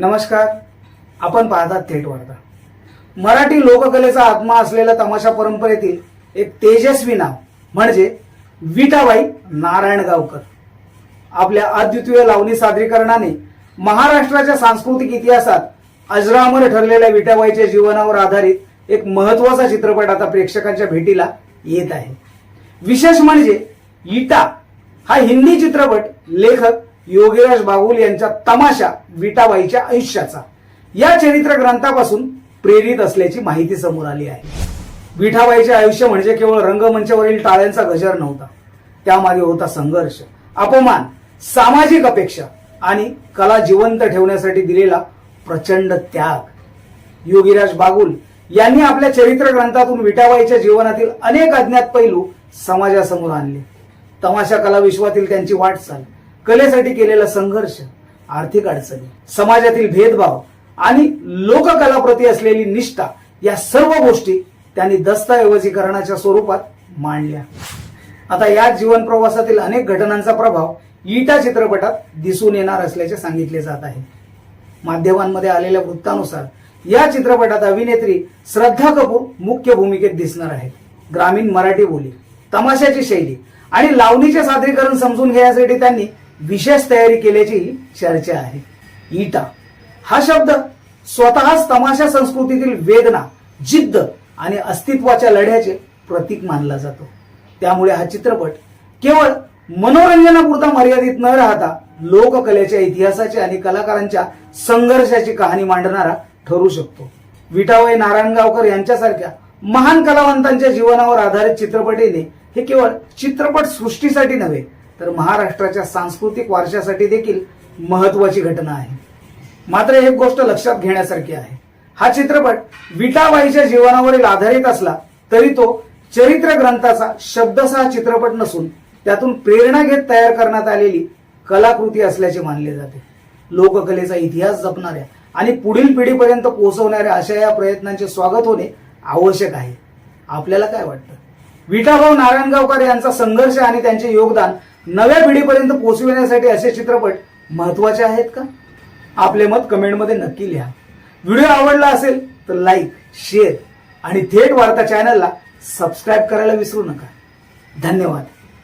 नमस्कार. आपण पाहतात थेट वार्ता. मराठी लोककलेचा आत्मा असलेल्या तमाशा परंपरेतील एक तेजस्वी नाव म्हणजे विठाबाई नारायणगावकर. आपल्या अद्वितीय लावणी सादरीकरणाने महाराष्ट्राच्या सांस्कृतिक इतिहासात अजरामर ठरलेल्या विठाबाईच्या जीवनावर आधारित एक महत्त्वाचा चित्रपट आता प्रेक्षकांच्या भेटीला येत आहे. विशेष म्हणजे इटा हा हिंदी चित्रपट लेखक योगीराज बागुल यांच्या तमाशा विठाबाईच्या आयुष्याचा या चरित्र ग्रंथापासून प्रेरित असल्याची माहिती समोर आली आहे. विठाबाईचे आयुष्य म्हणजे केवळ रंगमंचावरील टाळ्यांचा गजर नव्हता. त्यामागे होता संघर्ष, अपमान, सामाजिक अपेक्षा आणि कला जिवंत ठेवण्यासाठी दिलेला प्रचंड त्याग. योगीराज बागुल यांनी आपल्या चरित्र ग्रंथातून विठाबाईच्या जीवनातील अनेक अज्ञात पैलू समाजासमोर आणले. तमाशा कला विश्वातील त्यांची वाटचाल, कलेसाठी केलेला संघर्ष, आर्थिक अडचणी, समाजातील भेदभाव आणि लोककलाप्रती असलेली निष्ठा या सर्व गोष्टी त्यांनी दस्तऐवजीकरणाच्या स्वरूपात मांडल्या. आता या जीवन प्रवासातील अनेक घटनांचा प्रभाव इटा चित्रपटात दिसून येणार असल्याचे सांगितले जात आहे. माध्यमांमध्ये आलेल्या वृत्तानुसार या चित्रपटात अभिनेत्री श्रद्धा कपूर मुख्य भूमिकेत दिसणार आहेत. ग्रामीण मराठी बोली, तमाशाची शैली आणि लावणीचे सादरीकरण समजून घेण्यासाठी त्यांनी विशेष तयारी केल्याची चर्चा आहे. इटा हा शब्द स्वतःच तमाशा संस्कृतीतील वेदना, जिद्द आणि अस्तित्वाच्या लढ्याचे प्रतीक मानला जातो. त्यामुळे हा चित्रपट केवळ मनोरंजनापुरता मर्यादित न राहता लोककलेच्या इतिहासाची आणि कलाकारांच्या संघर्षाची कहाणी मांडणारा ठरू शकतो. विठाबाई नारायणगावकर यांच्यासारख्या महान कलावंतांच्या जीवनावर आधारित चित्रपट येणे हे केवळ चित्रपट सृष्टीसाठी नव्हे तर महाराष्ट्राच्या सांस्कृतिक वारशासाठी देखील महत्वाची घटना आहे. मात्र एक गोष्ट लक्षात घेण्यासारखी आहे. हा चित्रपट विठाबाईच्या जीवनावरील आधारित असला तरी तो चरित्र ग्रंथाचा शब्दसह चित्रपट नसून त्यातून प्रेरणा घेत तयार करण्यात आलेली कलाकृती असल्याचे मानले जाते. लोककलेचा इतिहास जपणाऱ्या आणि पुढील पिढीपर्यंत पोहोचवणाऱ्या अशा या प्रयत्नांचे स्वागत होणे आवश्यक आहे. आपल्याला काय वाटतं? विठाभाऊ नारायणगावकर यांचा संघर्ष आणि त्यांचे योगदान नव्या पिढीपर्यंत पोहोचविण्यासाठी असे चित्रपट महत्वाचे आहेत का? आपले मत कमेंटमध्ये नक्की लिहा. व्हिडिओ आवडला असेल तर लाईक, शेअर आणि थेट वार्ता चॅनलला सबस्क्राईब करायला विसरू नका. धन्यवाद.